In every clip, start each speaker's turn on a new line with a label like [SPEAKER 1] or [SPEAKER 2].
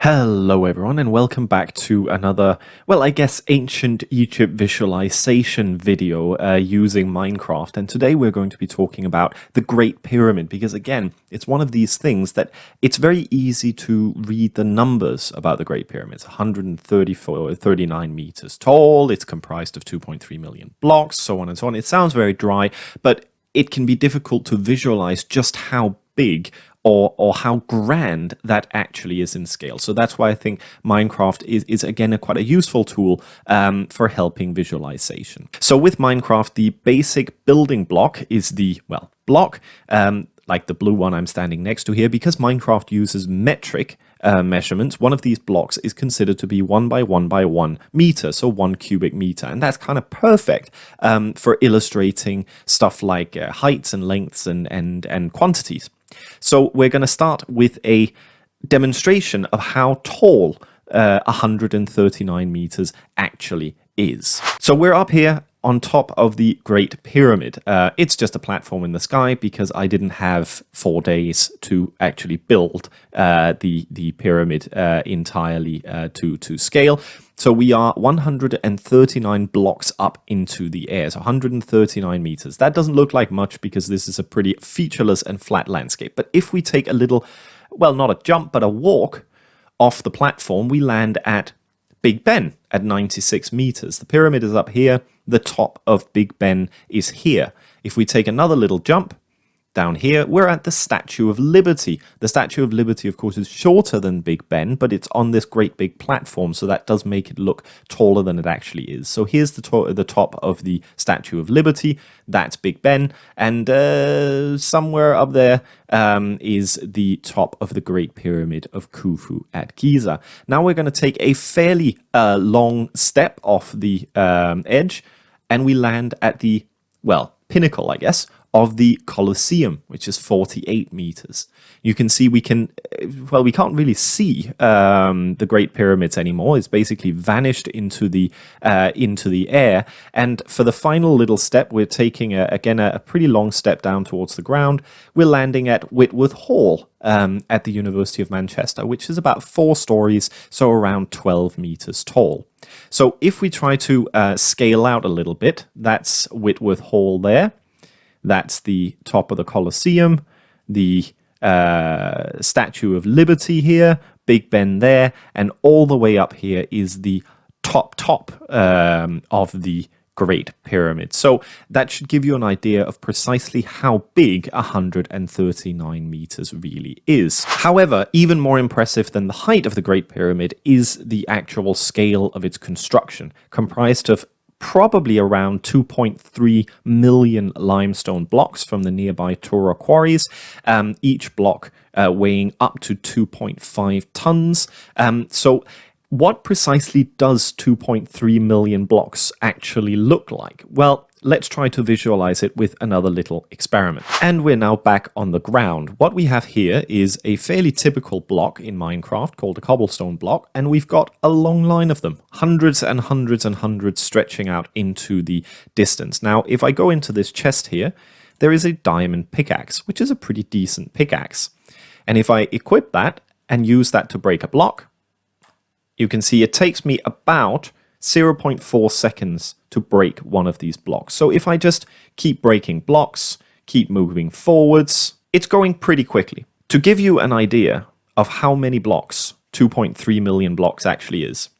[SPEAKER 1] Hello everyone and welcome back to another, well, I guess ancient Egypt visualization video using Minecraft. And today we're going to be talking about the Great Pyramid because again, it's one of these things that it's very easy to read the numbers about the Great Pyramid. It's 139 meters tall, it's comprised of 2.3 million blocks, so on and so on. It sounds very dry, but it can be difficult to visualize just how big or how grand that actually is in scale. So that's why I think Minecraft is again quite a useful tool for helping visualization. So with Minecraft, the basic building block is the, well, block, like the blue one I'm standing next to here, because Minecraft uses metric measurements. One of these blocks is considered to be 1 by 1 by 1 meter, so 1 cubic meter, and that's kind of perfect for illustrating stuff like heights and lengths and quantities. So we're going to start with a demonstration of how tall 139 meters actually is. So we're up here on top of the Great Pyramid. It's just a platform in the sky because I didn't have 4 days to actually build the pyramid entirely to scale. So we are 139 blocks up into the air, so 139 meters. That doesn't look like much because this is a pretty featureless and flat landscape. But if we take a little, well, not a jump, but a walk off the platform, we land at Big Ben at 96 meters. The pyramid is up here. The top of Big Ben is here. If we take another little jump down here, we're at the Statue of Liberty. The Statue of Liberty, of course, is shorter than Big Ben, but it's on this great big platform, so that does make it look taller than it actually is. So here's the top of the Statue of Liberty. That's Big Ben, and somewhere up there is the top of the Great Pyramid of Khufu at Giza. Now we're going to take a fairly long step off the edge, and we land at the, well, pinnacle, I guess, of the Colosseum, which is 48 meters. You can see we can't really see the Great Pyramids anymore. It's basically vanished into the air. And for the final little step, we're taking again a pretty long step down towards the ground. We're landing at Whitworth Hall at the University of Manchester, which is about 4 stories, so around 12 meters tall. So if we try to scale out a little bit, that's Whitworth Hall there. That's the top of the Colosseum, the Statue of Liberty here, Big Ben there, and all the way up here is the top of the Great Pyramid. So that should give you an idea of precisely how big 139 meters really is. However, even more impressive than the height of the Great Pyramid is the actual scale of its construction, comprised of probably around 2.3 million limestone blocks from the nearby Tora quarries, each block weighing up to 2.5 tons. So what precisely does 2.3 million blocks actually look like? Well, let's try to visualize it with another little experiment. And we're now back on the ground. What we have here is a fairly typical block in Minecraft called a cobblestone block, and we've got a long line of them, hundreds and hundreds and hundreds stretching out into the distance. Now, if I go into this chest here, there is a diamond pickaxe, which is a pretty decent pickaxe. And if I equip that and use that to break a block, you can see it takes me about 0.4 seconds to break one of these blocks. So if I just keep breaking blocks, keep moving forwards, it's going pretty quickly. To give you an idea of how many blocks 2.3 million blocks actually is,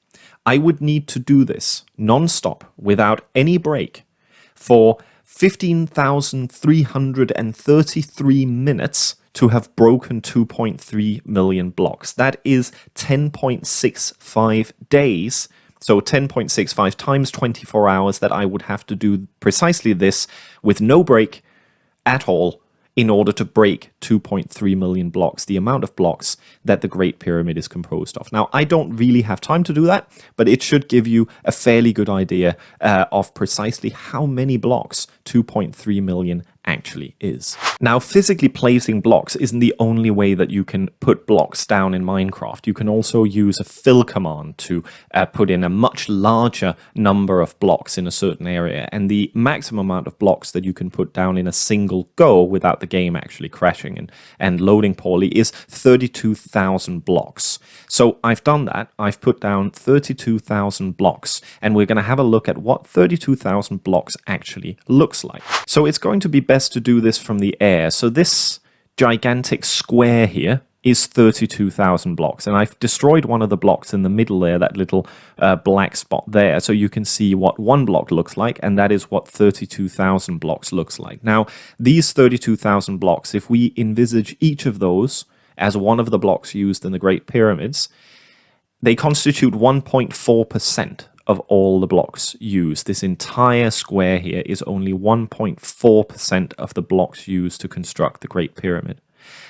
[SPEAKER 1] I would need to do this non-stop without any break for 15,333 minutes to have broken 2.3 million blocks. That is 10.65 days. So 10.65 times 24 hours that I would have to do precisely this with no break at all in order to break 2.3 million blocks, the amount of blocks that the Great Pyramid is composed of. Now, I don't really have time to do that, but it should give you a fairly good idea of precisely how many blocks 2.3 million actually is. Now, physically placing blocks isn't the only way that you can put blocks down in Minecraft. You can also use a fill command to put in a much larger number of blocks in a certain area, and the maximum amount of blocks that you can put down in a single go without the game actually crashing and loading poorly is 32,000 blocks. So I've done that. I've put down 32,000 blocks, and we're going to have a look at what 32,000 blocks actually looks like. So it's going to be best to do this from the air. So this gigantic square here is 32,000 blocks, and I've destroyed one of the blocks in the middle there, that little black spot there, so you can see what one block looks like, and that is what 32,000 blocks looks like. Now, these 32,000 blocks, if we envisage each of those as one of the blocks used in the Great Pyramids, they constitute 1.4% of all the blocks used. This entire square here is only 1.4% of the blocks used to construct the Great Pyramid.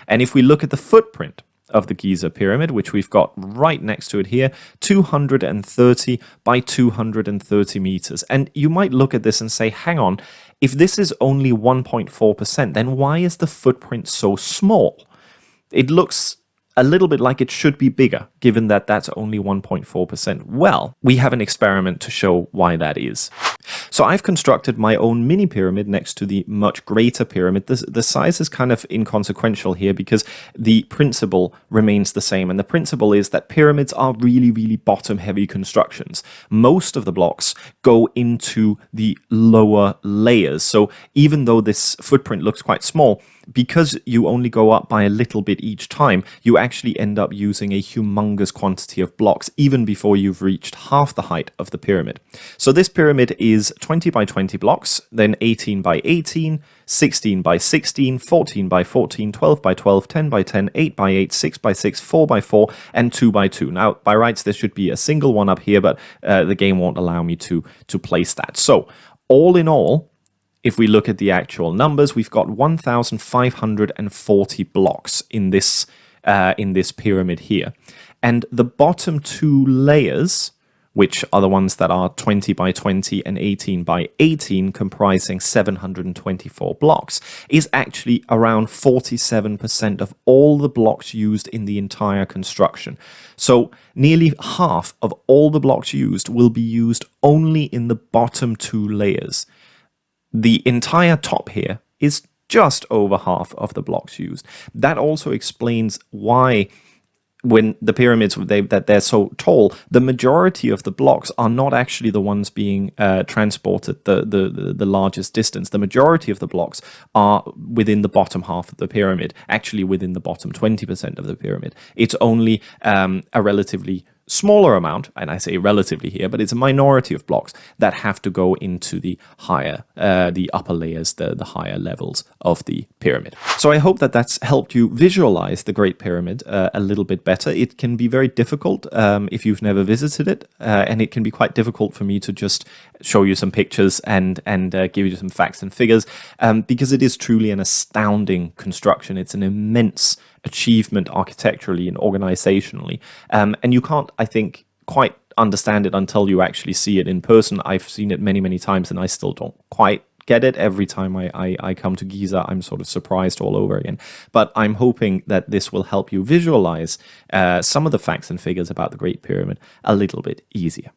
[SPEAKER 1] And if we look at the footprint of the Giza pyramid, which we've got right next to it here, 230 by 230 meters. And you might look at this and say, hang on, if this is only 1.4%, then why is the footprint so small? It looks a little bit like it should be bigger, given that that's only 1.4%. Well, we have an experiment to show why that is. So I've constructed my own mini pyramid next to the much greater pyramid. The size is kind of inconsequential here because the principle remains the same. And the principle is that pyramids are really, really bottom-heavy constructions. Most of the blocks go into the lower layers. So even though this footprint looks quite small, because you only go up by a little bit each time, you actually end up using a humongous quantity of blocks even before you've reached half the height of the pyramid. So this pyramid is 20 by 20 blocks, then 18 by 18, 16 by 16, 14 by 14, 12 by 12, 10 by 10, 8 by 8, 6 by 6, 4 by 4, and 2 by 2. Now, by rights, there should be a single one up here, but the game won't allow me to place that. So, all in all, if we look at the actual numbers, we've got 1,540 blocks in this pyramid here. And the bottom two layers, which are the ones that are 20 by 20 and 18 by 18, comprising 724 blocks, is actually around 47% of all the blocks used in the entire construction. So nearly half of all the blocks used will be used only in the bottom two layers. The entire top here is just over half of the blocks used. That also explains why when the pyramids that they're so tall, the majority of the blocks are not actually the ones being transported the largest distance. The majority of the blocks are within the bottom half of the pyramid, actually within the bottom 20% of the pyramid. It's only a relatively smaller amount, and I say relatively here, but it's a minority of blocks that have to go into the higher, the upper layers, the higher levels of the pyramid. So I hope that that's helped you visualize the Great Pyramid a little bit better. It can be very difficult if you've never visited it, and it can be quite difficult for me to just show you some pictures and give you some facts and figures, because it is truly an astounding construction. It's an immense achievement architecturally and organizationally, and you can't, I think, quite understand it until you actually see it in person. I've seen it many, many times, and I still don't quite get it. Every time I come to Giza, I'm sort of surprised all over again. But I'm hoping that this will help you visualize some of the facts and figures about the Great Pyramid a little bit easier.